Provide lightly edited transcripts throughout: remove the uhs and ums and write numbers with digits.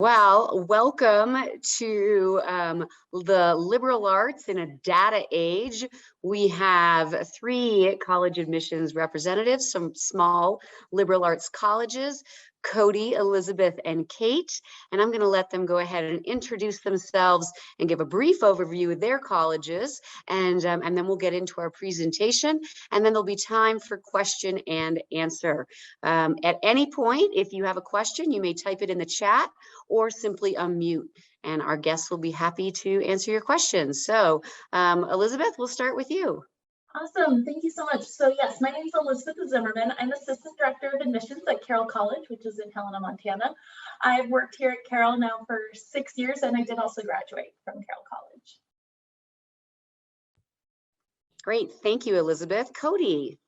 Well, welcome to the liberal arts in a data age. We have 3 college admissions representatives, some small liberal arts colleges, Cody, Elizabeth, and Kate. And I'm going to let them go ahead and introduce themselves and give a brief overview of their colleges. And then we'll get into our presentation. And then there'll be time for question and answer. At any point, if you have a question, you may type it in the chat or simply unmute, and our guests will be happy to answer your questions. So Elizabeth, we'll start with you. Awesome, thank you so much. So yes, my name is Elizabeth Zimmerman. I'm Assistant Director of Admissions at Carroll College, which is in Helena, Montana. I've worked here at Carroll now for 6 years, and I did also graduate from Carroll College. Great, thank you, Elizabeth. Cody.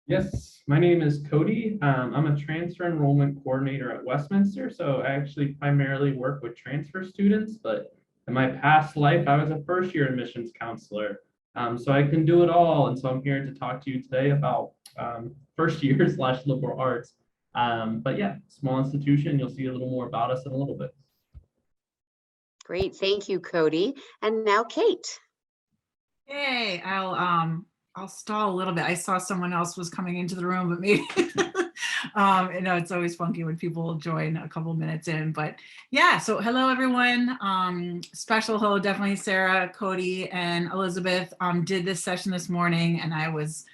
Yes, my name is Cody. I'm a transfer enrollment coordinator at Westminster, so I actually primarily work with transfer students, but in my past life, I was a first-year admissions counselor. So I can do it all, and so I'm here to talk to you today about first year / liberal arts. But yeah, small institution, you'll see a little more about us in a little bit. Great, thank you, Cody. And now Kate. Hey, I'll stall a little bit. I saw someone else was coming into the room, but maybe, you know, it's always funky when people join a couple minutes in, but yeah, so hello everyone. Special hello, definitely Sarah, Cody, and Elizabeth did this session this morning, and I was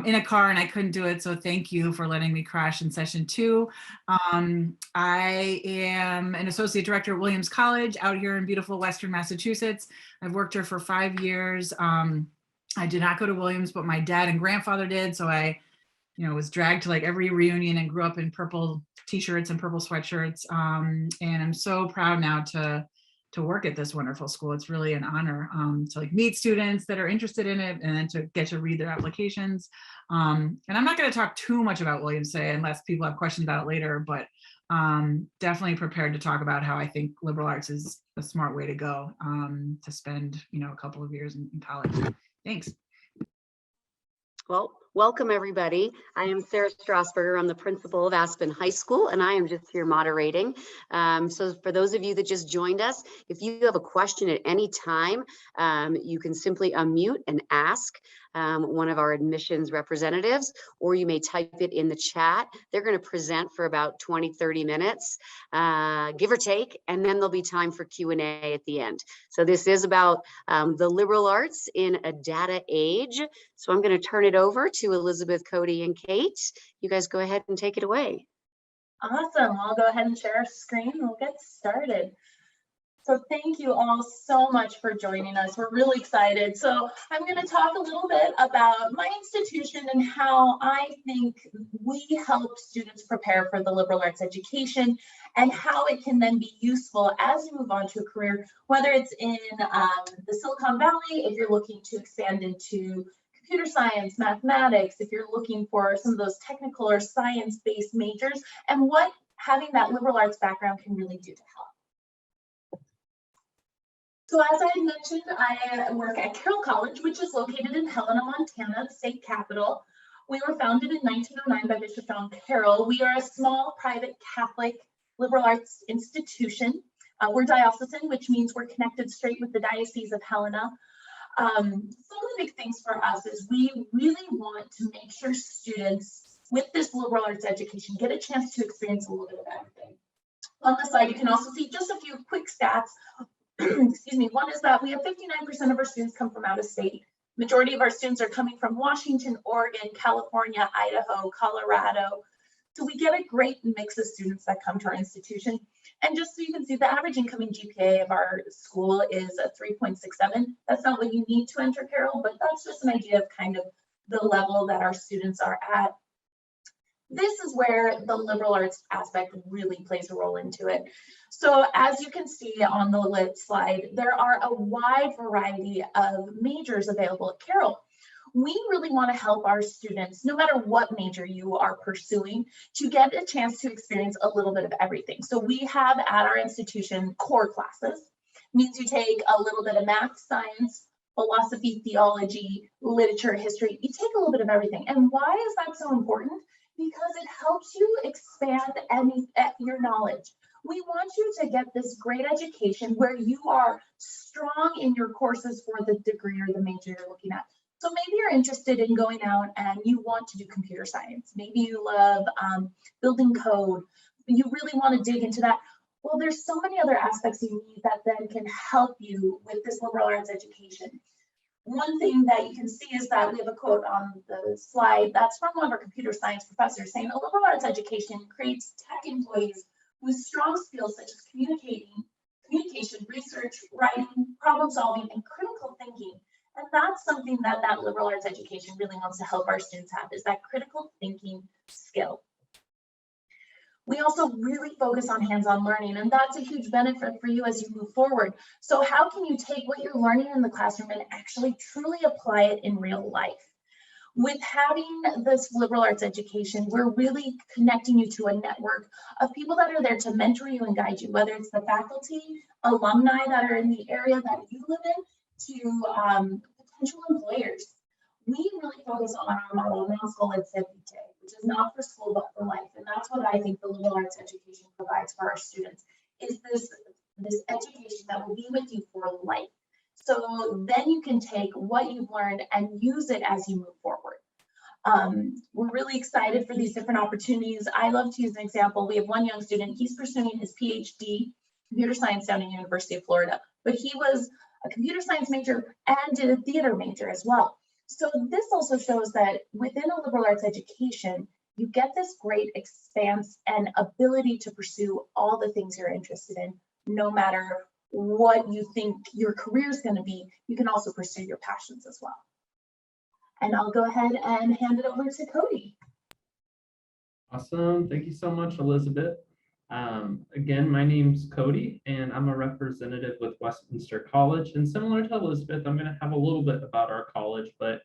in a car and I couldn't do it, so thank you for letting me crash in session 2. I am an associate director at Williams College out here in beautiful Western Massachusetts. I've worked here for 5 years. I did not go to Williams, but my dad and grandfather did. So I, was dragged to like every reunion and grew up in purple t-shirts and purple sweatshirts. And I'm so proud now to work at this wonderful school. It's really an honor to like meet students that are interested in it and then to get to read their applications. And I'm not going to talk too much about Williams today unless people have questions about it later, but definitely prepared to talk about how I think liberal arts is a smart way to go to spend, a couple of years in college. Thanks. Well, welcome everybody. I am Sarah Strasburger. I'm the principal of Aspen High School, and I am just here moderating. So for those of you that just joined us, if you have a question at any time, you can simply unmute and ask one of our admissions representatives, or you may type it in the chat. They're going to present for about 20-30 minutes, give or take, and then there'll be time for Q&A at the end. So this is about the liberal arts in a data age. So I'm going to turn it over to Elizabeth, Cody, and Kate. You guys go ahead and take it away. Awesome, I'll go ahead and share our screen and we'll get started. So thank you all so much for joining us. We're really excited. So I'm going to talk a little bit about my institution and how I think we help students prepare for the liberal arts education and how it can then be useful as you move on to a career, whether it's in the Silicon Valley, if you're looking to expand into computer science, mathematics, if you're looking for some of those technical or science-based majors, and what having that liberal arts background can really do to help. So as I had mentioned, I work at Carroll College, which is located in Helena, Montana, the state capital. We were founded in 1909 by Bishop John Carroll. We are a small private Catholic liberal arts institution. We're diocesan, which means we're connected straight with the Diocese of Helena. Some of the big things for us is we really want to make sure students with this liberal arts education get a chance to experience a little bit of everything. On the side, you can also see just a few quick stats. Excuse me. One is that we have 59% of our students come from out of state. Majority of our students are coming from Washington, Oregon, California, Idaho, Colorado. So we get a great mix of students that come to our institution. And just so you can see, the average incoming GPA of our school is a 3.67. That's not what you need to enter Carroll, but that's just an idea of kind of the level that our students are at. This is where the liberal arts aspect really plays a role into it. So as you can see on the Litt slide, there are a wide variety of majors available at Carroll. We really want to help our students, no matter what major you are pursuing, to get a chance to experience a little bit of everything. So we have at our institution core classes. Means you take a little bit of math, science, philosophy, theology, literature, history. You take a little bit of everything. And why is that so important? Because it helps you expand your knowledge. We want you to get this great education where you are strong in your courses for the degree or the major you're looking at. So maybe you're interested in going out and you want to do computer science. Maybe you love building code. You really want to dig into that. Well, there's so many other aspects you need that then can help you with this liberal arts education. One thing that you can see is that we have a quote on the slide that's from one of our computer science professors saying a liberal arts education creates tech employees with strong skills such as communication, research, writing, problem solving, and critical thinking. And that's something that that liberal arts education really wants to help our students have, is that critical thinking skill. We also really focus on hands-on learning, and that's a huge benefit for you as you move forward. So how can you take what you're learning in the classroom and actually truly apply it in real life? With having this liberal arts education, we're really connecting you to a network of people that are there to mentor you and guide you, whether it's the faculty, alumni that are in the area that you live in, to potential employers. We really focus on our model, non school Litt, which is not for school but for life, and that's what I think the liberal arts education provides for our students, is this education that will be with you for life. So then you can take what you've learned and use it as you move forward. We're really excited for these different opportunities. I love to use an example. We have one young student, he's pursuing his PhD computer science down at University of Florida, but he was a computer science major and did a theater major as well. So this also shows that within a liberal arts education, you get this great expanse and ability to pursue all the things you're interested in, no matter what you think your career is going to be. You can also pursue your passions as well. And I'll go ahead and hand it over to Cody. Awesome. Thank you so much, Elizabeth. Again, my name's Cody, and I'm a representative with Westminster College. And similar to Elizabeth, I'm going to have a little bit about our college, but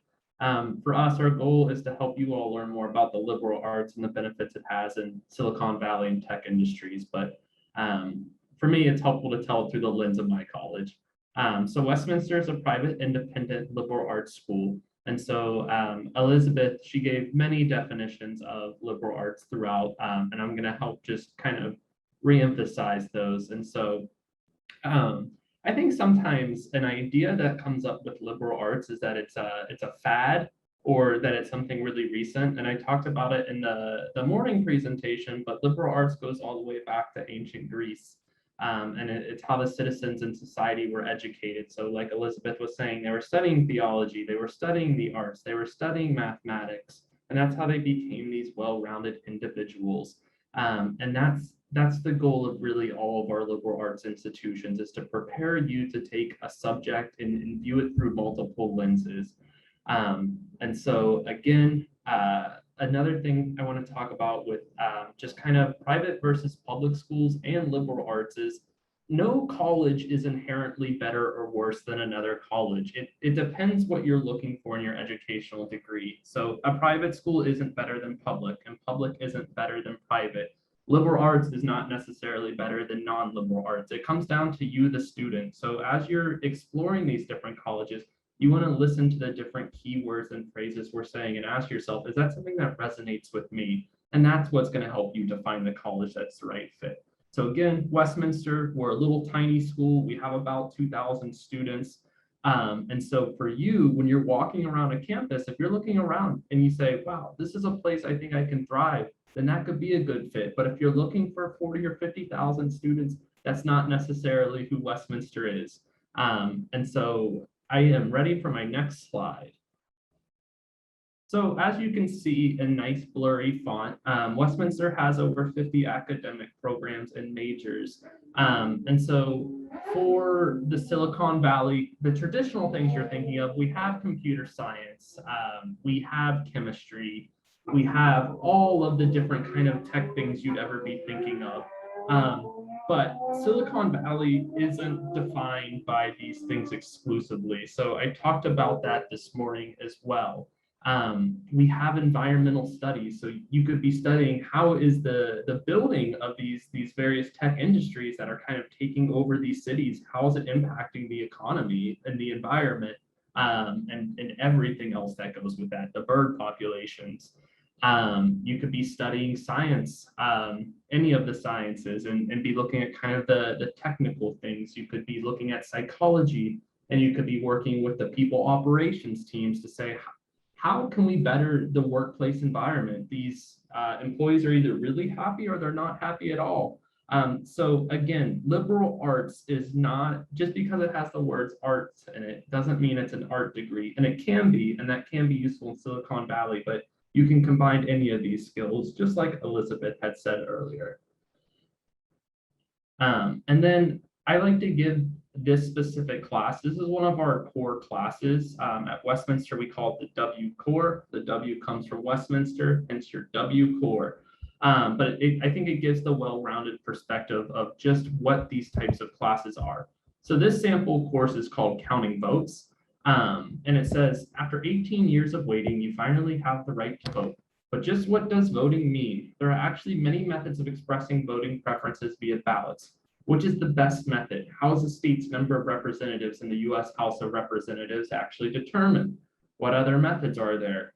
for us, our goal is to help you all learn more about the liberal arts and the benefits it has in Silicon Valley and tech industries. But for me, it's helpful to tell it through the lens of my college. So Westminster is a private, independent liberal arts school. And so Elizabeth, she gave many definitions of liberal arts throughout, and I'm going to help just kind of reemphasize those. And so I think sometimes an idea that comes up with liberal arts is that it's a fad, or that it's something really recent. And I talked about it in the morning presentation, but liberal arts goes all the way back to ancient Greece. And it's how the citizens in society were educated. So like Elizabeth was saying, they were studying theology, they were studying the arts, they were studying mathematics, and that's how they became these well-rounded individuals. And that's the goal of really all of our liberal arts institutions, is to prepare you to take a subject and view it through multiple lenses. And so again, another thing I want to talk about with just kind of private versus public schools and liberal arts is no college is inherently better or worse than another college. It depends what you're looking for in your educational degree. So a private school isn't better than public, and public isn't better than private. Liberal arts is not necessarily better than non-liberal arts. It comes down to you, the student. So as you're exploring these different colleges, you want to listen to the different keywords and phrases we're saying and ask yourself, is that something that resonates with me? And that's what's going to help you to find the college that's the right fit. So again, Westminster, we're a little tiny school. We have about 2,000 students. And so for you, when you're walking around a campus, if you're looking around and you say, wow, this is a place I think I can thrive, then that could be a good fit. But if you're looking for 40 or 50,000 students, that's not necessarily who Westminster is. And so I am ready for my next slide. So as you can see in nice blurry font, Westminster has over 50 academic programs and majors. And so for the Silicon Valley, the traditional things you're thinking of, we have computer science, we have chemistry, we have all of the different kind of tech things you'd ever be thinking of. But Silicon Valley isn't defined by these things exclusively. So I talked about that this morning as well. We have environmental studies. So you could be studying how is the building of these various tech industries that are kind of taking over these cities, how is it impacting the economy and the environment, and everything else that goes with that, the bird populations. You could be studying science, any of the sciences, and be looking at kind of the technical things. You could be looking at psychology, and you could be working with the people operations teams to say, how can we better the workplace environment? These employees are either really happy or they're not happy at all. So again, liberal arts is not, just because it has the words arts in it, doesn't mean it's an art degree. And it can be, and that can be useful in Silicon Valley, but you can combine any of these skills, just like Elizabeth had said earlier. And then I like to give this specific class. This is one of our core classes. At Westminster, we call it the W core. The W comes from Westminster, hence your W core. But I think it gives the well-rounded perspective of just what these types of classes are. So this sample course is called Counting Votes. And it says, after 18 years of waiting, you finally have the right to vote. But just what does voting mean? There are actually many methods of expressing voting preferences via ballots. Which is the best method? How is the state's number of representatives in the US House of Representatives actually determined? What other methods are there?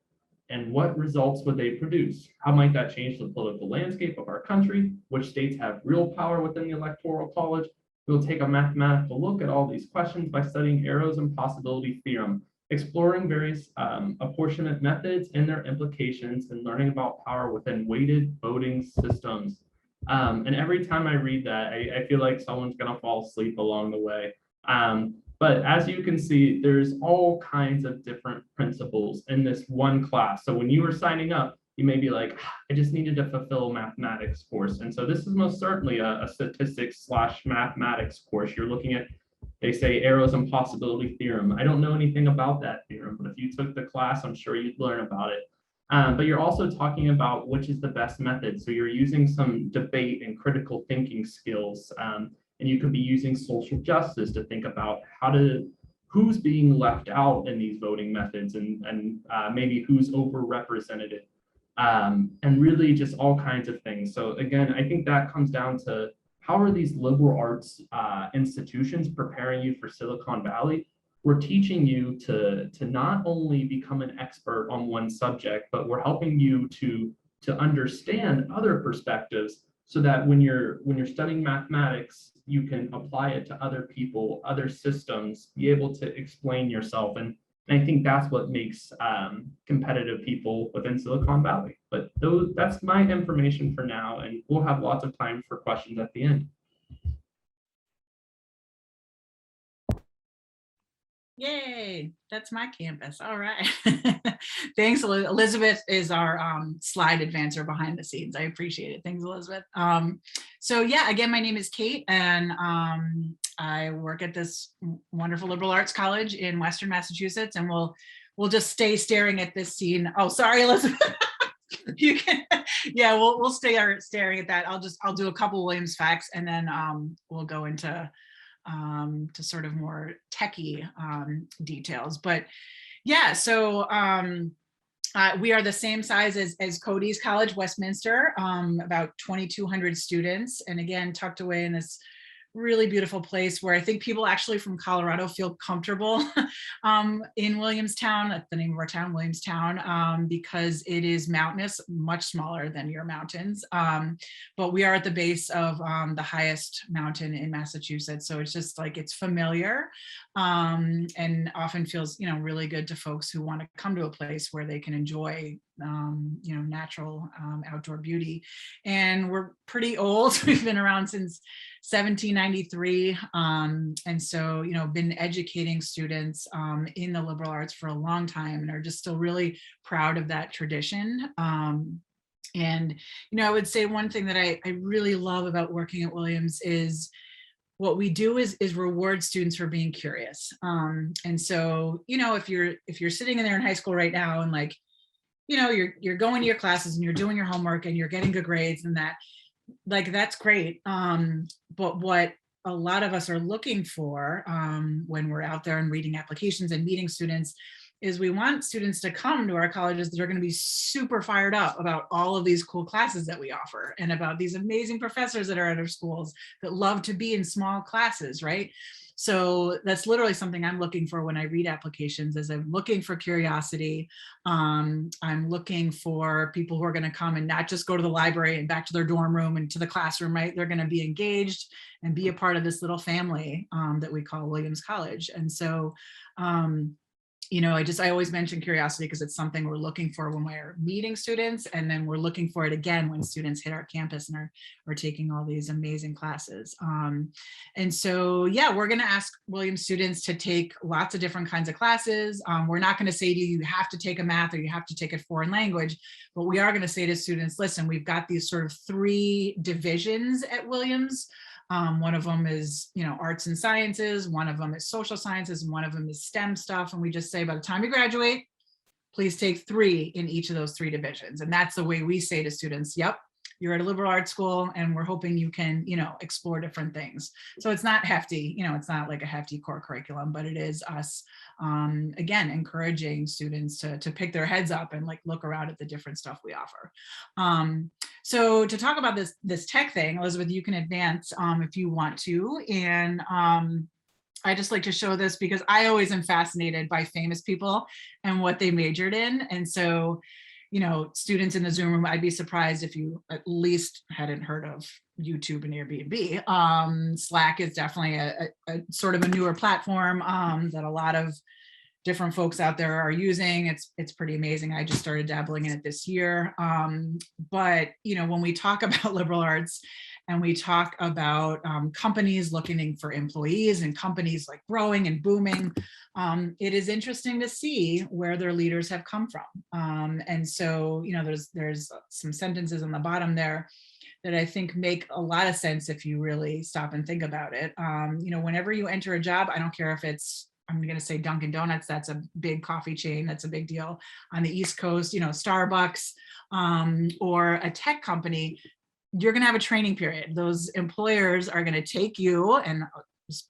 And what results would they produce? How might that change the political landscape of our country? Which states have real power within the Electoral College? We'll take a mathematical look at all these questions by studying Arrow's impossibility theorem, exploring various apportionment methods and their implications, and learning about power within weighted voting systems. And every time I read that, I feel like someone's going to fall asleep along the way. But as you can see, there's all kinds of different principles in this one class. So when you were signing up, you may be like, I just needed to fulfill a mathematics course. And so this is most certainly a statistics/mathematics course. You're looking at, they say, Arrow's impossibility theorem. I don't know anything about that theorem, but if you took the class, I'm sure you'd learn about it. But you're also talking about which is the best method. So you're using some debate and critical thinking skills. And you could be using social justice to think about who's being left out in these voting methods, and maybe who's overrepresented. And really just all kinds of things. So again, I think that comes down to how are these liberal arts institutions preparing you for Silicon Valley? We're teaching you to not only become an expert on one subject, but we're helping you to understand other perspectives so that when you're studying mathematics, you can apply it to other people, other systems, be able to explain yourself. And I think that's what makes competitive people within Silicon Valley. But that's my information for now, and we'll have lots of time for questions at the end. Yay, that's my campus. All right. Thanks, Elizabeth is our slide advancer behind the scenes. I appreciate it. Thanks, Elizabeth. So yeah, again, my name is Kate, and I work at this wonderful liberal arts college in Western Massachusetts, and we'll just stay staring at this scene. Oh, sorry, Elizabeth. You can, yeah, we'll stay staring at that. I'll do a couple Williams facts, and then we'll go into to sort of more techie details. But yeah, so we are the same size as Cody's college, Westminster, about 2,200 students, and again, tucked away in this really beautiful place where I think people actually from Colorado feel comfortable in Williamstown. That's the name of our town, Williamstown, because it is mountainous, much smaller than your mountains. But we are at the base of the highest mountain in Massachusetts. So it's just like, it's familiar and often feels, really good to folks who want to come to a place where they can enjoy natural outdoor beauty. And we're pretty old. We've been around since 1793. And so, been educating students in the liberal arts for a long time, and are just still really proud of that tradition. And, I would say one thing that I really love about working at Williams is what we do is reward students for being curious. And so, if you're sitting in there in high school right now and like, you're going to your classes and you're doing your homework and you're getting good grades and that, like, that's great. But what a lot of us are looking for when we're out there and reading applications and meeting students is we want students to come to our colleges that are going to be super fired up about all of these cool classes that we offer and about these amazing professors that are at our schools that love to be in small classes, right? So that's literally something I'm looking for when I read applications, is I'm looking for curiosity. I'm looking for people who are going to come and not just go to the library and back to their dorm room and to the classroom, right? They're going to be engaged and be a part of this little family that we call Williams College. And so, you know, I always mention curiosity because it's something we're looking for when we're meeting students, and then we're looking for it again when students hit our campus and are taking all these amazing classes. And so, yeah, we're going to ask Williams students to take lots of different kinds of classes. We're not going to say to you, you have to take a math or you have to take a foreign language, but we are going to say to students, listen, we've got these sort of 3 divisions at Williams. One of them is, you know, arts and sciences, one of them is social sciences, and one of them is STEM stuff. And we just say, by the time you graduate, please take 3 in each of those 3 divisions. And that's the way we say to students, yep, you're at a liberal arts school and we're hoping you can, you know, explore different things. So it's not hefty, you know, it's not like a hefty core curriculum, but it is us, again, encouraging students to pick their heads up and like look around at the different stuff we offer. So to talk about this tech thing, Elizabeth, you can advance if you want to. And I just like to show this because I always am fascinated by famous people and what they majored in. And so, you know, students in the Zoom room, I'd be surprised if you at least hadn't heard of YouTube and Airbnb. Slack is definitely a sort of a newer platform that a lot of different folks out there are using. It's pretty amazing. I just started dabbling in it this year. But, you know, when we talk about liberal arts and we talk about companies looking for employees and companies like growing and booming, it is interesting to see where their leaders have come from. And so, you know, there's some sentences on the bottom there that I think make a lot of sense if you really stop and think about it. You know, whenever you enter a job, I don't care if it's, I'm going to say Dunkin' Donuts, that's a big coffee chain, that's a big deal on the East Coast, you know, Starbucks, or a tech company, you're going to have a training period. Those employers are going to take you and,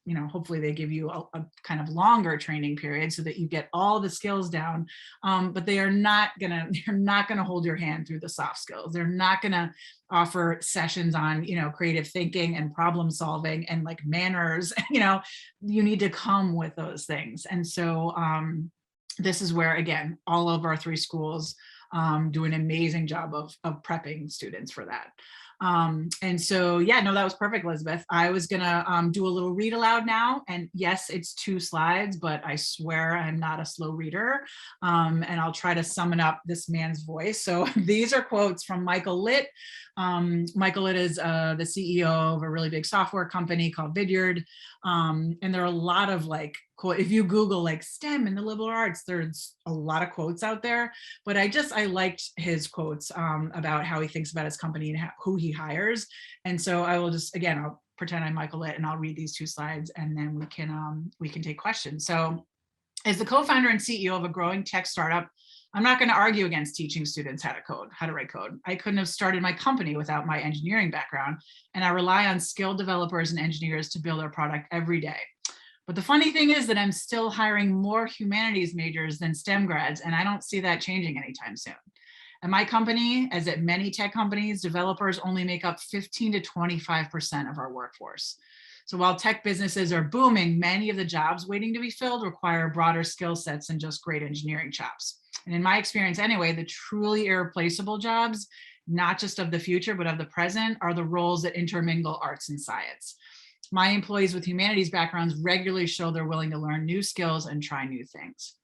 you know, hopefully they give you a kind of longer training period so that you get all the skills down. But they're not going to hold your hand through the soft skills. They're not going to offer sessions on, you know, creative thinking and problem solving and like manners. You know, you need to come with those things. And so this is where, again, all of our 3 schools do an amazing job of prepping students for that. And so, yeah, no, that was perfect, Elizabeth. I was gonna do a little read aloud now. And yes, it's 2 slides, but I swear I'm not a slow reader. And I'll try to summon up this man's voice. So these are quotes from Michael Litt. Michael Litt is the CEO of a really big software company called Vidyard. And there are a lot of like, if you Google like STEM and the liberal arts, there's a lot of quotes out there, but I liked his quotes about how he thinks about his company and who he hires. And so I will just, again, I'll pretend I'm Michael Litt and I'll read these 2 slides and then we can take questions. So as the co-founder and CEO of a growing tech startup, I'm not going to argue against teaching students how to write code. I couldn't have started my company without my engineering background, and I rely on skilled developers and engineers to build our product every day. But the funny thing is that I'm still hiring more humanities majors than STEM grads, and I don't see that changing anytime soon. At my company, as at many tech companies, developers only make up 15 to 25% of our workforce. So while tech businesses are booming, many of the jobs waiting to be filled require broader skill sets than just great engineering chops. And in my experience anyway, the truly irreplaceable jobs, not just of the future, but of the present, are the roles that intermingle arts and science. My employees with humanities backgrounds regularly show they're willing to learn new skills and try new things.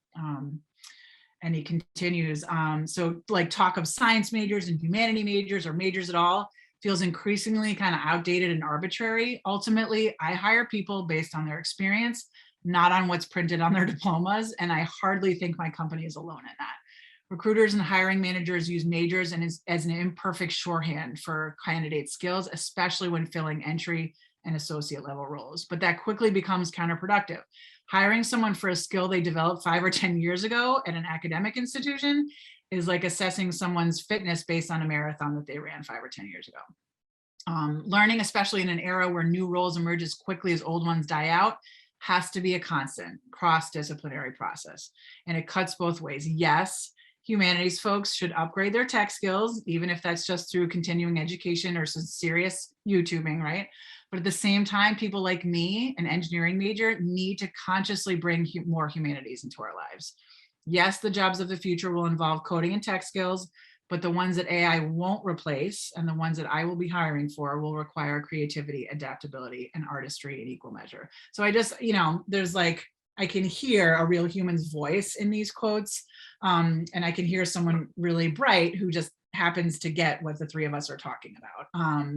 And he continues, so like talk of science majors and humanity majors or majors at all feels increasingly kind of outdated and arbitrary. Ultimately, I hire people based on their experience, not on what's printed on their diplomas. And I hardly think my company is alone in that. Recruiters and hiring managers use majors and as an imperfect shorthand for candidate skills, especially when filling entry and associate level roles. But that quickly becomes counterproductive. Hiring someone for a skill they developed 5 or 10 years ago at an academic institution is like assessing someone's fitness based on a marathon that they ran 5 or 10 years ago. Learning, especially in an era where new roles emerge as quickly as old ones die out, has to be a constant cross-disciplinary process, and it cuts both ways. Yes, humanities folks should upgrade their tech skills, even if that's just through continuing education or some serious YouTubing, right? But at the same time, people like me, an engineering major, need to consciously bring more humanities into our lives. Yes, the jobs of the future will involve coding and tech skills, but the ones that AI won't replace and the ones that I will be hiring for will require creativity, adaptability, and artistry in equal measure. So I just, there's like, I can hear a real human's voice in these quotes. And I can hear someone really bright who just happens to get what the three of us are talking about.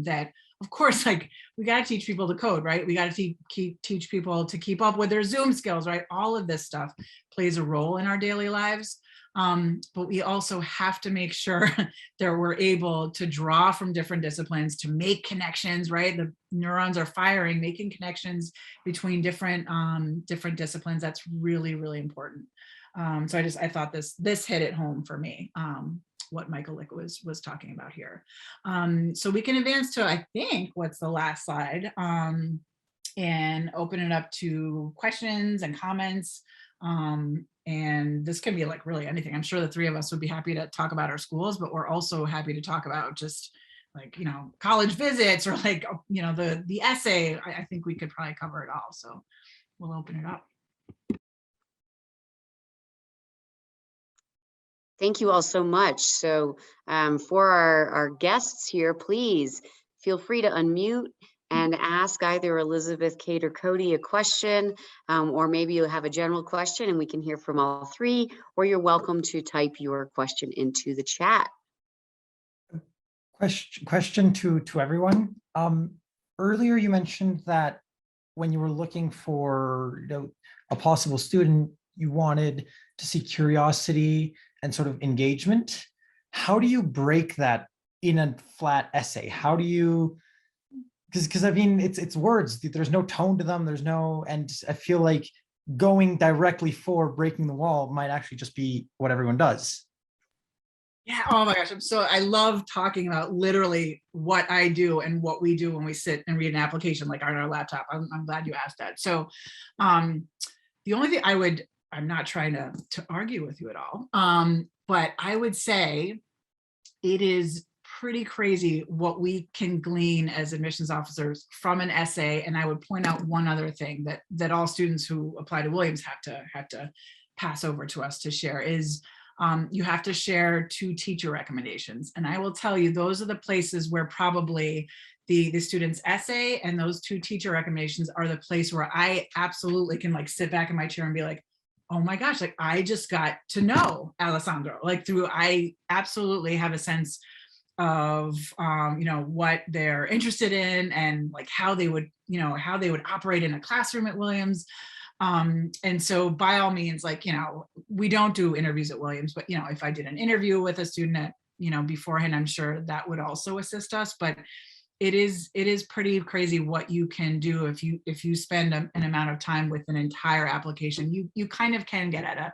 That, of course, like, we got to teach people to code, right? We got to teach people to keep up with their Zoom skills, right? All of this stuff plays a role in our daily lives. But we also have to make sure that we're able to draw from different disciplines to make connections, right? The neurons are firing, making connections between different disciplines. That's really, really important. So I thought this hit it home for me, what Michael Litt was talking about here. So we can advance to, I think, what's the last slide, and open it up to questions and comments. And this can be like really anything. I'm sure the three of us would be happy to talk about our schools, but we're also happy to talk about just like, college visits or like, the essay. I think we could probably cover it all. So we'll open it up. Thank you all so much. So for our guests here, please feel free to unmute and ask either Elizabeth, Kate, or Cody a question, or maybe you have a general question and we can hear from all three, or you're welcome to type your question into the chat. Question to everyone. Earlier you mentioned that when you were looking for a possible student, you wanted to see curiosity and sort of engagement. How do you break that in a flat essay? How do you, because I mean, it's words, there's no tone to them, and I feel like going directly for breaking the wall might actually just be what everyone does. Yeah, oh my gosh, I love talking about literally what I do and what we do when we sit and read an application like on our laptop. I'm glad you asked that. So the only thing I'm not trying to argue with you at all, but I would say it is pretty crazy what we can glean as admissions officers from an essay. And I would point out one other thing that all students who apply to Williams have to pass over to us to share is you have to share 2 teacher recommendations. And I will tell you, those are the places where probably the student's essay and those 2 teacher recommendations are the place where I absolutely can like sit back in my chair and be like, oh my gosh, like I just got to know Alessandro, like I absolutely have a sense of, what they're interested in and like how they would operate in a classroom at Williams. And so by all means, like, we don't do interviews at Williams, but, if I did an interview with a student at, beforehand, I'm sure that would also assist us. But it is pretty crazy what you can do if you spend an amount of time with an entire application. You kind of can get at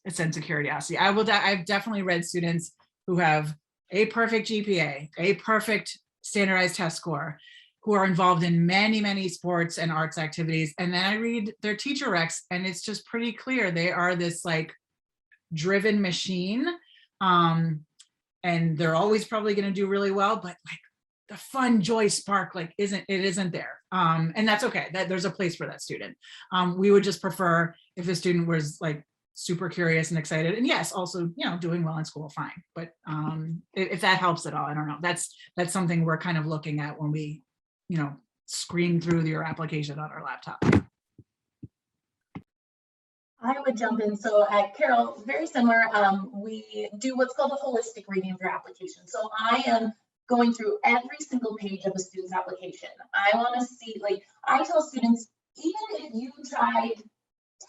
a sense of curiosity. I've definitely read students who have a perfect GPA, a perfect standardized test score, who are involved in many, many sports and arts activities. And then I read their teacher recs and it's just pretty clear they are this like driven machine. And they're always probably going to do really well, but like the fun, joy, spark, like isn't there. And that's okay. There's a place for that student. We would just prefer if the student was like super curious and excited, and yes, also doing well in school, fine. But if that helps at all, I don't know. That's something we're kind of looking at when we screen through your application on our laptop. I would jump in. So at Carroll, very similar. We do what's called a holistic reading of your application. So I am going through every single page of a student's application. I want to see, like, I tell students, even if you tried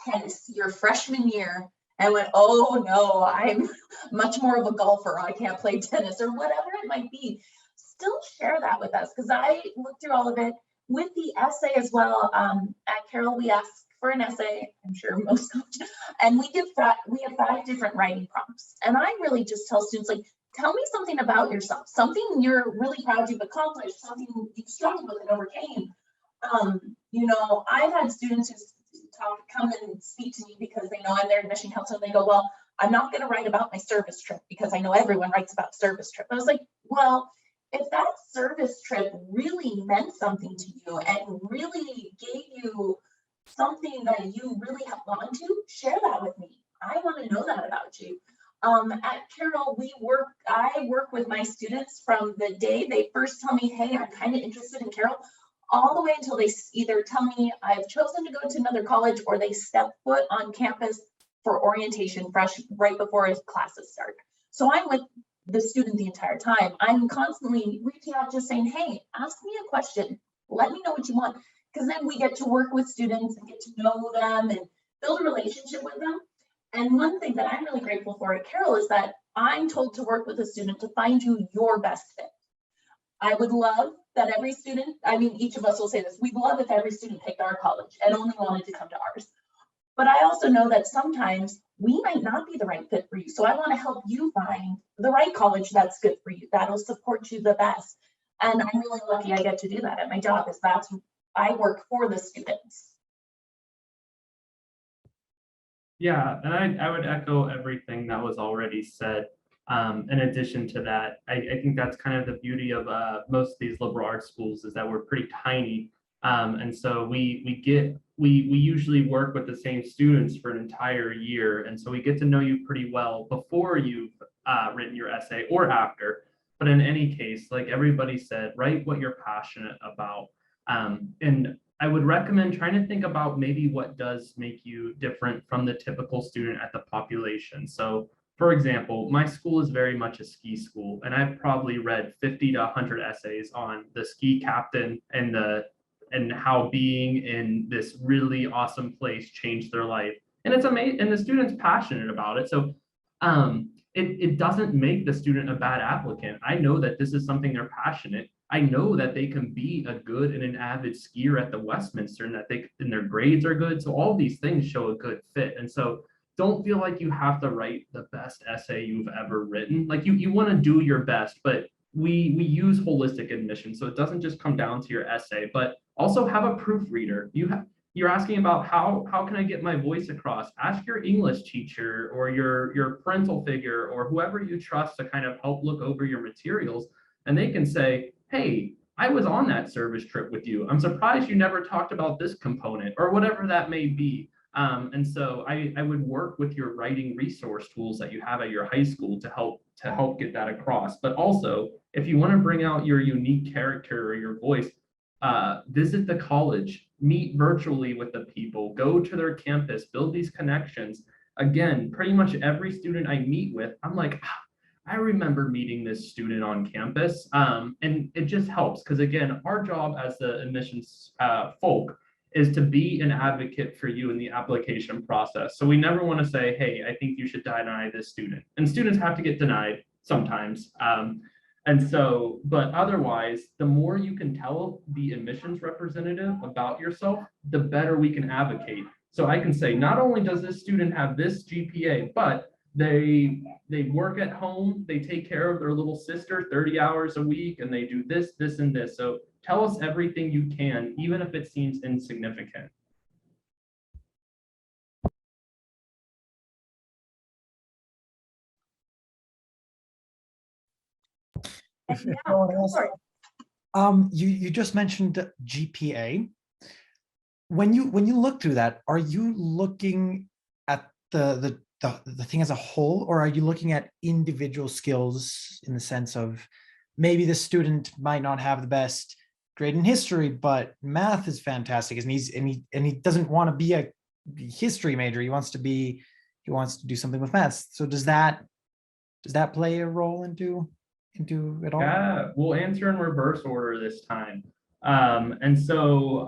tennis your freshman year and went, oh no, I'm much more of a golfer, I can't play tennis, or whatever it might be, still share that with us, because I looked through all of it with the essay as well. At Carroll, we ask for an essay, I'm sure most colleges, and we have 5 different writing prompts. And I really just tell students, like, tell me something about yourself, something you're really proud you've accomplished, something you struggled with and overcame. I've had students who come and speak to me because they know I'm their admission counselor. And they go, well, I'm not going to write about my service trip because I know everyone writes about service trip. I was like, well, if that service trip really meant something to you and really gave you something that you really held on to, share that with me. I want to know that about you. At Carroll, I work with my students from the day they first tell me, hey, I'm kind of interested in Carroll, all the way until they either tell me I've chosen to go to another college or they step foot on campus for orientation right before classes start. So I'm with the student the entire time. I'm constantly reaching out, just saying, hey, ask me a question. Let me know what you want. Because then we get to work with students and get to know them and build a relationship with them. And one thing that I'm really grateful for at Carroll is that I'm told to work with a student to find you your best fit. I would love that every student, I mean, each of us will say this, we'd love if every student picked our college and only wanted to come to ours. But I also know that sometimes we might not be the right fit for you. So I want to help you find the right college that's good for you, that'll support you the best. And I'm really lucky I get to do that at my job, is I work for the students. Yeah, and I would echo everything that was already said. In addition to that, I think that's kind of the beauty of most of these liberal arts schools is that we're pretty tiny. And so we usually work with the same students for an entire year. And so we get to know you pretty well before you've written your essay or after. But in any case, like everybody said, write what you're passionate about. And I would recommend trying to think about maybe what does make you different from the typical student at the population. So for example, my school is very much a ski school, and I've probably read 50 to 100 essays on the ski captain and how being in this really awesome place changed their life. And it's amazing, and the student's passionate about it. So it doesn't make the student a bad applicant. I know that this is something they're passionate. I know that they can be a good and an avid skier at the Westminster, and that their grades are good. So all these things show a good fit. And so don't feel like you have to write the best essay you've ever written. Like you want to do your best, but we use holistic admission. So it doesn't just come down to your essay, but also have a proofreader. You're asking about how can I get my voice across? Ask your English teacher or your parental figure or whoever you trust to kind of help look over your materials. And they can say, hey, I was on that service trip with you. I'm surprised you never talked about this component or whatever that may be. And so I would work with your writing resource tools that you have at your high school to help get that across. But also, if you want to bring out your unique character or your voice, visit the college, meet virtually with the people, go to their campus, build these connections. Again, pretty much every student I meet with, I'm like, I remember meeting this student on campus. And it just helps because, again, our job as the admissions folk is to be an advocate for you in the application process. So we never want to say, hey, I think you should deny this student. And students have to get denied sometimes. And so, but otherwise, the more you can tell the admissions representative about yourself, the better we can advocate. So I can say, not only does this student have this GPA, but they work at home, they take care of their little sister 30 hours a week, and they do this, this, and this. So tell us everything you can, even if it seems insignificant. If Yeah, no one go else- for it. You just mentioned GPA. When you look through that, are you looking at the thing as a whole, or are you looking at individual skills in the sense of maybe the student might not have the best grade in history, but math is fantastic, and he doesn't want to be a history major. He wants to do something with math. So does that play a role into it all? Yeah, we'll answer in reverse order this time. And so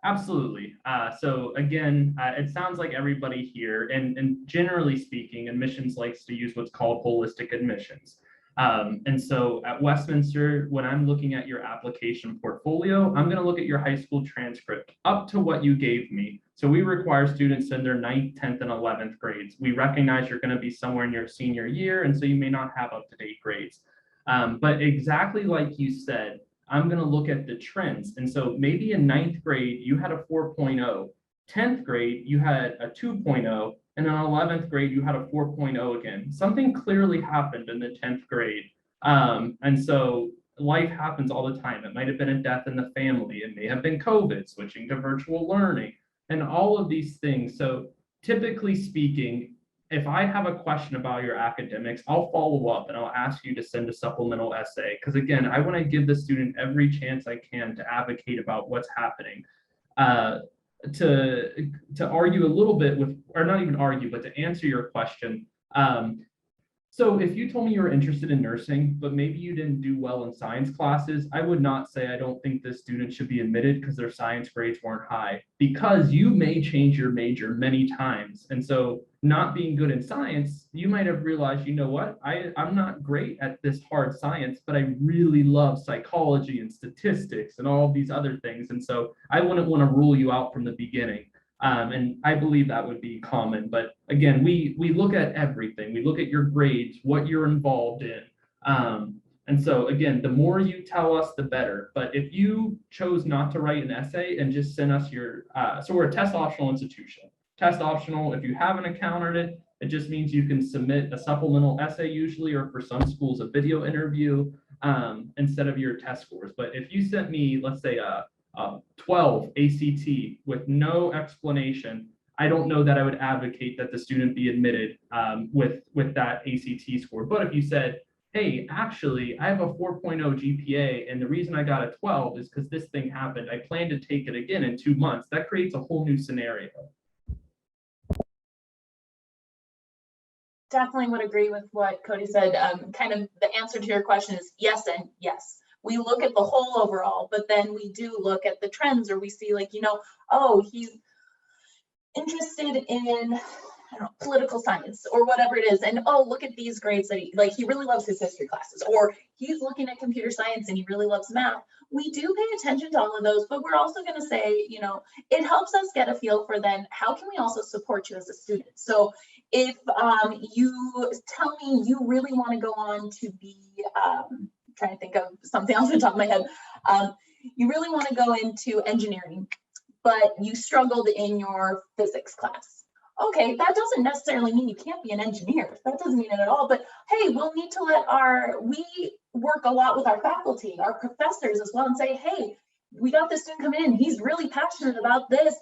absolutely. So again, it sounds like everybody here, and generally speaking, admissions likes to use what's called holistic admissions. And so at Westminster, when I'm looking at your application portfolio, I'm going to look at your high school transcript up to what you gave me. So we require students in their 9th, 10th, and 11th grades. We recognize you're going to be somewhere in your senior year, and so you may not have up-to-date grades. But exactly like you said, I'm going to look at the trends. And so maybe in 9th grade, you had a 4.0. 10th grade, you had a 2.0, and then 11th grade, you had a 4.0 again. Something clearly happened in the 10th grade. And so life happens all the time. It might have been a death in the family. It may have been COVID, switching to virtual learning, and all of these things. So typically speaking, if I have a question about your academics, I'll follow up and I'll ask you to send a supplemental essay. Because again, I want to give the student every chance I can to advocate about what's happening. To argue a little bit with, or not even argue, but to answer your question. So if you told me you were interested in nursing, but maybe you didn't do well in science classes, I would not say I don't think this student should be admitted because their science grades weren't high, because you may change your major many times. And so not being good in science, you might have realized, you know what, I'm not great at this hard science, but I really love psychology and statistics and all of these other things. And so I wouldn't want to rule you out from the beginning. And I believe that would be common. But again, we look at everything. We look at your grades, what you're involved in. And so again, the more you tell us, the better. But if you chose not to write an essay and just send us your, so we're a test optional institution. Test optional, if you haven't encountered it, it just means you can submit a supplemental essay usually, or for some schools, a video interview instead of your test scores. But if you sent me, let's say, 12 ACT with no explanation, I don't know that I would advocate that the student be admitted with that ACT score. But if you said, hey, actually, I have a 4.0 GPA, and the reason I got a 12 is because this thing happened. I plan to take it again in 2 months. That creates a whole new scenario. Definitely would agree with what Cody said. Kind of the answer to your question is yes and yes. We look at the whole overall, but then we do look at the trends, or we see like, oh, he's interested in, I don't know, political science or whatever it is. And oh, look at these grades that he really loves his history classes, or he's looking at computer science and he really loves math. We do pay attention to all of those, but we're also going to say, it helps us get a feel for then how can we also support you as a student. So if you tell me you really want to go on to be, trying to think of something else on the top of my head, you really want to go into engineering, but you struggled in your physics class. Okay, that doesn't necessarily mean you can't be an engineer. That doesn't mean it at all. But hey, we'll need to we work a lot with our faculty, our professors as well, and say, hey, we got this student coming in. He's really passionate about this.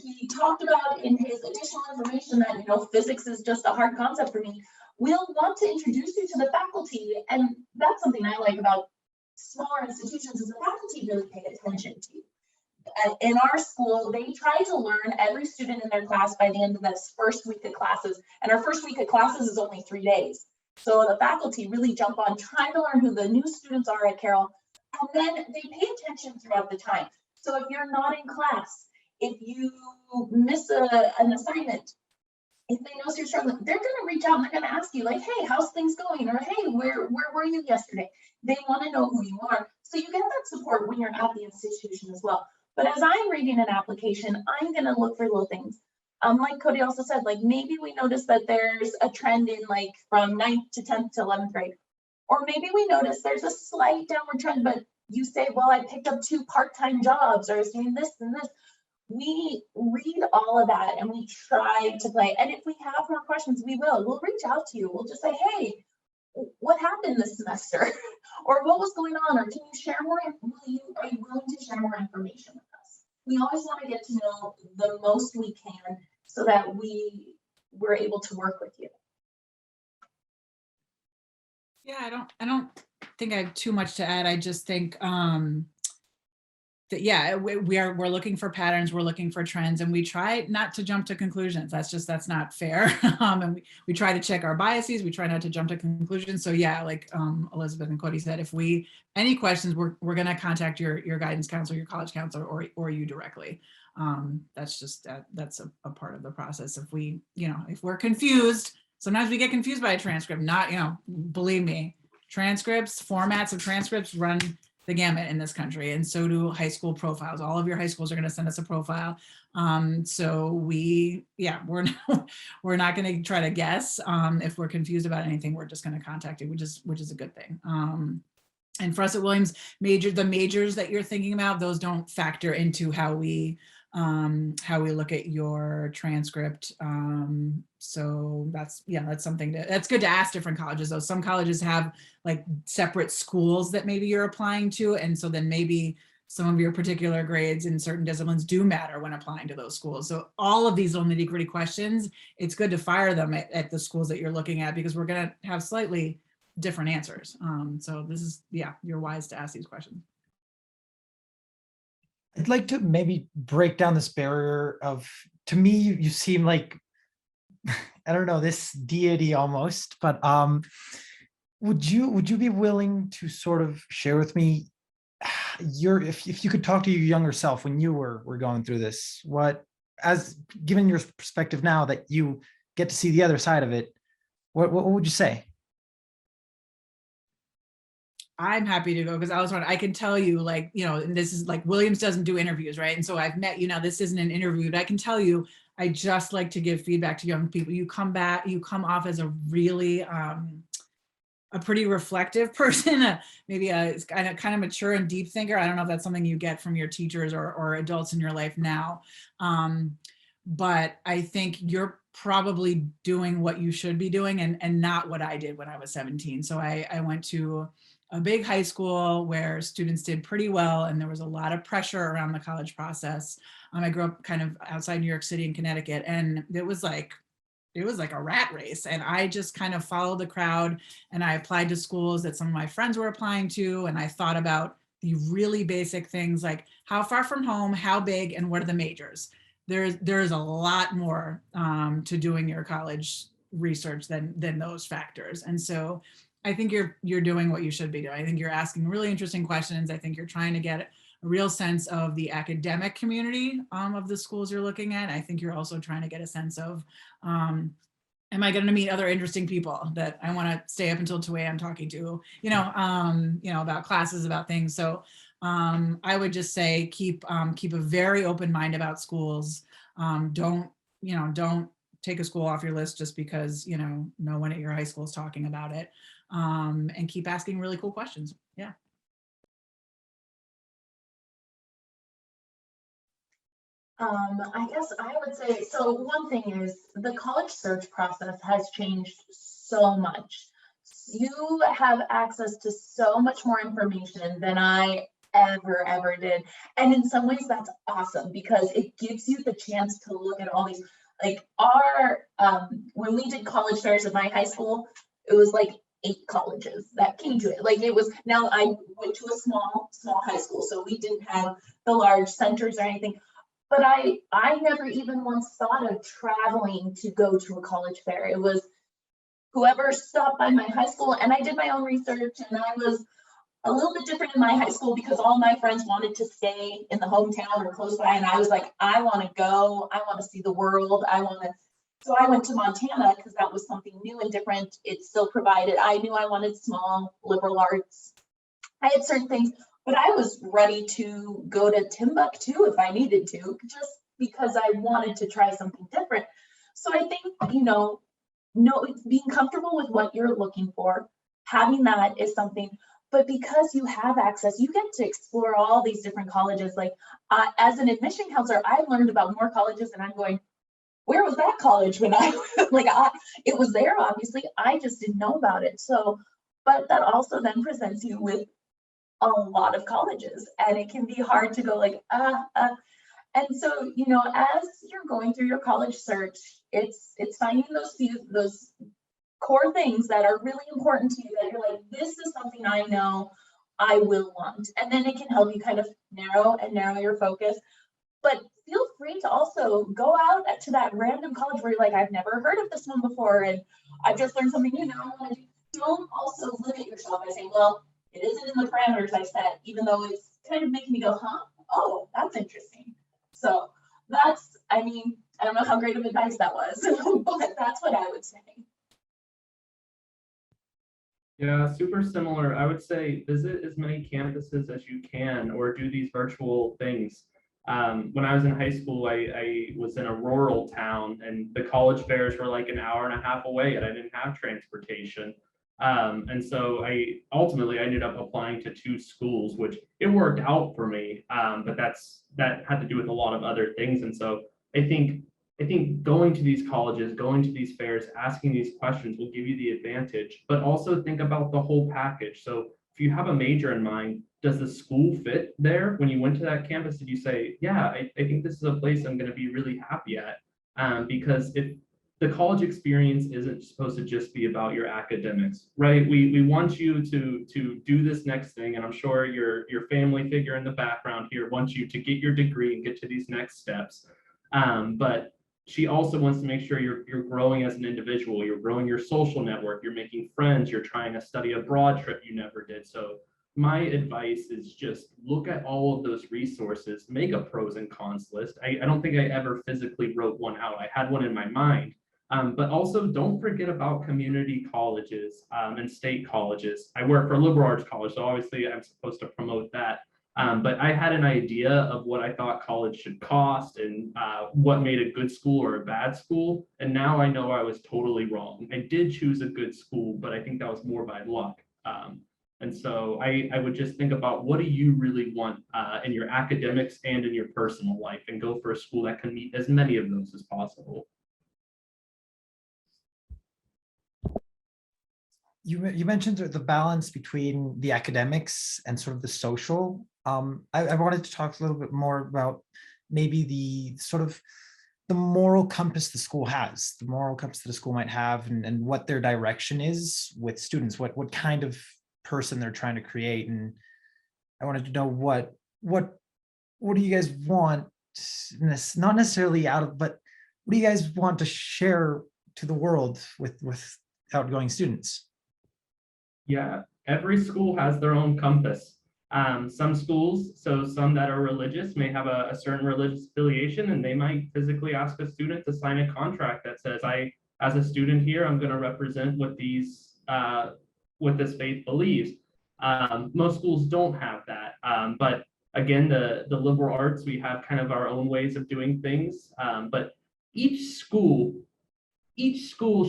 He talked about in his additional information that, physics is just a hard concept for me. We'll want to introduce you to the faculty. And that's something I like about smaller institutions, is the faculty really pay attention to you. In our school, they try to learn every student in their class by the end of this first week of classes. And our first week of classes is only 3 days. So the faculty really jump on trying to learn who the new students are at Carroll. And then they pay attention throughout the time. So if you're not in class, if you miss an assignment, if they know you're struggling, they're going to reach out and they're going to ask you like, hey, how's things going? Or hey, where were you yesterday? They want to know who you are. So you get that support when you're at the institution as well. But as I'm reading an application, I'm going to look for little things. Like Cody also said, like maybe we notice that there's a trend in like from 9th to 10th to 11th grade. Or maybe we notice there's a slight downward trend, but you say, well, I picked up 2 part-time jobs, or I was doing this and this. We read all of that and we try to play. And if we have more questions, we'll reach out to you. We'll just say, hey, what happened this semester? Or what was going on? Or can you share more? Are you willing to share more information with us? We always want to get to know the most we can so that we're able to work with you. Yeah, I don't think I have too much to add. I just think that, yeah, we're looking for patterns, we're looking for trends, and we try not to jump to conclusions. That's not fair. And we try to check our biases. We try not to jump to conclusions. So yeah, like Elizabeth and Cody said, if any questions, we're going to contact your guidance counselor, your college counselor, or you directly. That's just that's a part of the process. If if we're confused, sometimes we get confused by a transcript. Believe me, transcripts, formats of transcripts run the gamut in this country, and so do high school profiles. All of your high schools are going to send us a profile. So we're not going to try to guess. If we're confused about anything, we're just going to contact you, which is a good thing. And for us at Williams, the majors that you're thinking about, those don't factor into how we how we look at your transcript. So that's something that's good to ask different colleges though. Some colleges have like separate schools that maybe you're applying to. And so then maybe some of your particular grades in certain disciplines do matter when applying to those schools. So all of these little nitty gritty questions, it's good to fire them at the schools that you're looking at, because we're going to have slightly different answers. So this is, you're wise to ask these questions. I'd like to maybe break down this barrier of, to me, you seem like, I don't know, this deity almost, but would you be willing to sort of share with me if you could talk to your younger self when you were going through this, what, as given your perspective now that you get to see the other side of it, what would you say? I'm happy to go, because I can tell you, like, and this is like, Williams doesn't do interviews, right? And so I've met you now, this isn't an interview, but I can tell you, I just like to give feedback to young people. You come off as a really, a pretty reflective person, maybe a kind of mature and deep thinker. I don't know if that's something you get from your teachers or adults in your life now. But I think you're probably doing what you should be doing and not what I did when I was 17. So I went to a big high school where students did pretty well, and there was a lot of pressure around the college process. I grew up kind of outside New York City in Connecticut, and it was like a rat race. And I just kind of followed the crowd, and I applied to schools that some of my friends were applying to. And I thought about the really basic things like how far from home, how big, and what are the majors. There's a lot more to doing your college research than those factors. And so I think you're doing what you should be doing. I think you're asking really interesting questions. I think you're trying to get a real sense of the academic community of the schools you're looking at. I think you're also trying to get a sense of, am I going to meet other interesting people that I want to stay up until 2 a.m. talking to, about classes, about things. So I would just say keep a very open mind about schools. Don't take a school off your list just because no one at your high school is talking about it. And keep asking really cool questions. Yeah. I guess I would say, so one thing is the college search process has changed so much. You have access to so much more information than I ever did. And in some ways that's awesome, because it gives you the chance to look at all these, like when we did college fairs at my high school, it was like 8 colleges that came to it. Like it was, now I went to a small high school, so we didn't have the large centers or anything. But I never even once thought of traveling to go to a college fair. It was whoever stopped by my high school, and I did my own research, and I was a little bit different in my high school because all my friends wanted to stay in the hometown or close by, and I was like, I want to go, I want to see the world, so I went to Montana because that was something new and different. It still provided, I knew I wanted small liberal arts. I had certain things, but I was ready to go to Timbuktu if I needed to, just because I wanted to try something different. So I think, being comfortable with what you're looking for, having that is something, but because you have access, you get to explore all these different colleges. Like as an admission counselor, I've learned about more colleges and I'm going, where was that college when it was there, obviously, I just didn't know about it. So, but that also then presents you with a lot of colleges, and it can be hard to go like, and so, as you're going through your college search, it's finding those core things that are really important to you, that you're like, this is something I know I will want. And then it can help you kind of narrow your focus. But feel free to also go out to that random college where you're like, I've never heard of this one before, and I've just learned something new. Don't also limit yourself by saying, well, it isn't in the parameters I set, even though it's kind of making me go, huh? Oh, that's interesting. So I don't know how great of advice that was, but that's what I would say. Yeah, super similar. I would say visit as many campuses as you can, or do these virtual things. When I was in high school, I was in a rural town, and the college fairs were like an hour and a half away, and I didn't have transportation. And so I ultimately ended up applying to 2 schools, which it worked out for me. But that had to do with a lot of other things. And so I think going to these colleges, going to these fairs, asking these questions will give you the advantage, but also think about the whole package. So if you have a major in mind, does the school fit there? When you went to that campus, did you say, yeah, I think this is a place I'm going to be really happy at? Because if the college experience isn't supposed to just be about your academics, right? We want you to do this next thing, and I'm sure your family figure in the background here wants you to get your degree and get to these next steps. But she also wants to make sure you're growing as an individual, you're growing your social network, you're making friends, you're trying to study abroad trip you never did. So my advice is just look at all of those resources, make a pros and cons list. I don't think I ever physically wrote one out. I had one in my mind. But also don't forget about community colleges and state colleges. I work for a liberal arts college, so obviously I'm supposed to promote that. But I had an idea of what I thought college should cost and what made a good school or a bad school. And now I know I was totally wrong. I did choose a good school, but I think that was more by luck. And so I would just think about what do you really want in your academics and in your personal life, and go for a school that can meet as many of those as possible. You mentioned the balance between the academics and sort of the social. I wanted to talk a little bit more about maybe the sort of the moral compass the school has, the moral compass that a school might have, and what their direction is with students, what kind of person they're trying to create. And I wanted to know what do you guys want, not necessarily out of, but what do you guys want to share to the world with outgoing students? Yeah, every school has their own compass. Some schools, so some that are religious, may have a certain religious affiliation, and they might physically ask a student to sign a contract that says, as a student here, I'm going to represent what this faith believes. Most schools don't have that. But again, the liberal arts, we have kind of our own ways of doing things. But each school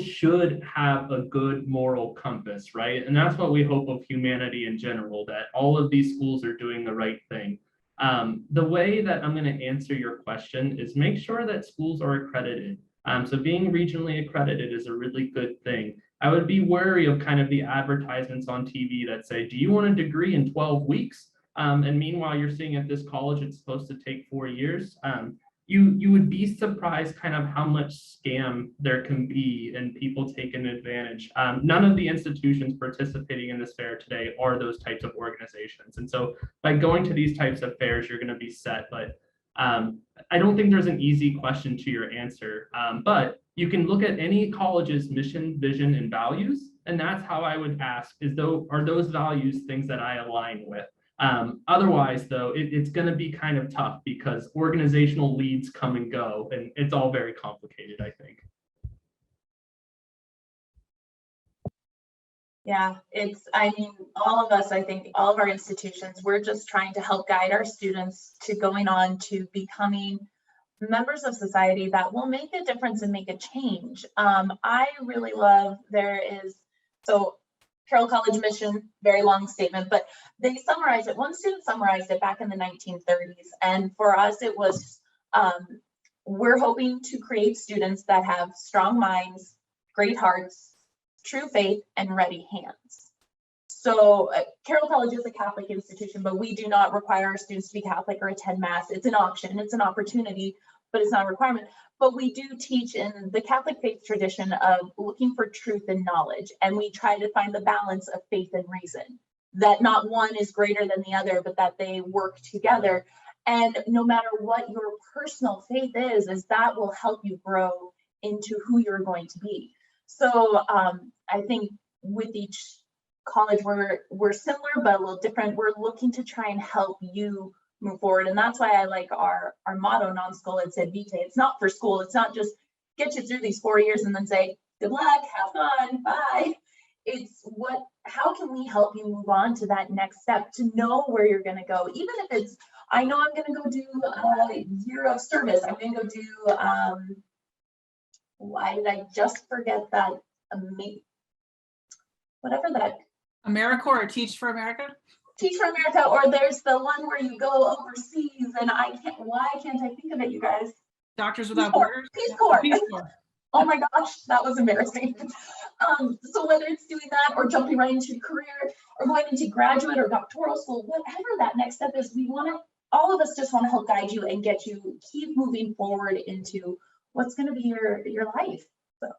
should have a good moral compass, right? And that's what we hope of humanity in general, that all of these schools are doing the right thing. The way that I'm going to answer your question is make sure that schools are accredited. So being regionally accredited is a really good thing. I would be wary of kind of the advertisements on TV that say, do you want a degree in 12 weeks? And meanwhile, you're seeing at this college, it's supposed to take 4 years. You would be surprised kind of how much scam there can be and people taking advantage. None of the institutions participating in this fair today are those types of organizations. And so by going to these types of fairs, you're going to be set. But I don't think there's an easy question to your answer. But you can look at any college's mission, vision, and values. And that's how I would ask, are those values things that I align with? Otherwise, though, it's going to be kind of tough because organizational leads come and go, and it's all very complicated, I think. Yeah, I mean, all of us, I think all of our institutions, we're just trying to help guide our students to going on to becoming members of society that will make a difference and make a change. I really love, Carroll College mission, very long statement, but they summarized it. One student summarized it back in the 1930s. And for us, it was, we're hoping to create students that have strong minds, great hearts, true faith, and ready hands. So Carroll College is a Catholic institution, but we do not require our students to be Catholic or attend Mass. It's an option, it's an opportunity, but it's not a requirement. But we do teach in the Catholic faith tradition of looking for truth and knowledge. And we try to find the balance of faith and reason, that not one is greater than the other, but that they work together. And no matter what your personal faith is that will help you grow into who you're going to be. So I think with each college, we're similar, but a little different. We're looking to try and help you move forward. And that's why I like our motto, non schola et sed vitae. It's not for school. It's not just get you through these 4 years and then say, good luck, have fun, bye. It's how can we help you move on to that next step, to know where you're going to go? Even if it's, I know I'm going to go do a year of service. I'm going to go do, why did I just forget that? whatever that, AmeriCorps or Teach for America? Teach for America, or there's the one where you go overseas and why can't I think of it, you guys? Doctors Peace Without Corps. Borders? Peace Corps. Peace Corps. Oh my gosh, that was embarrassing. So whether it's doing that or jumping right into career or going into graduate or doctoral school, whatever that next step is, all of us just want to help guide you and get you keep moving forward into what's going to be your life. So.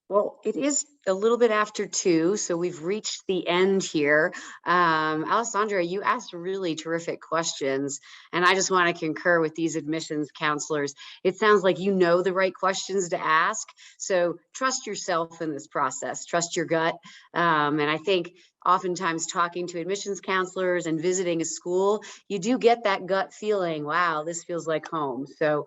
Well, it is a little bit after 2, so we've reached the end here. Alessandra, you asked really terrific questions, and I just want to concur with these admissions counselors. It sounds like you know the right questions to ask, so trust yourself in this process, trust your gut. And I think oftentimes talking to admissions counselors and visiting a school, you do get that gut feeling, wow, this feels like home. So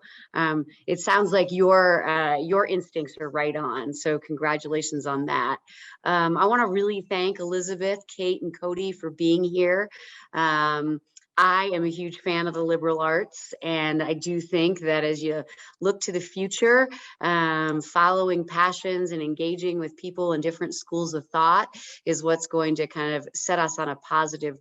it sounds like your instincts are right on. So congratulations on that. I want to really thank Elizabeth, Kate, and Cody for being here. I am a huge fan of the liberal arts, and I do think that as you look to the future, following passions and engaging with people in different schools of thought is what's going to kind of set us on a positive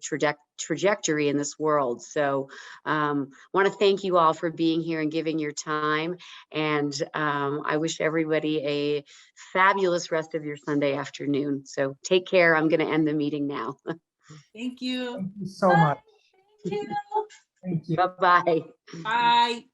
trajectory in this world. So want to thank you all for being here and giving your time, and I wish everybody a fabulous rest of your Sunday afternoon. So take care. I'm going to end the meeting now. Thank you. Thank you so much. Thank you. Thank you. Bye-bye. Bye.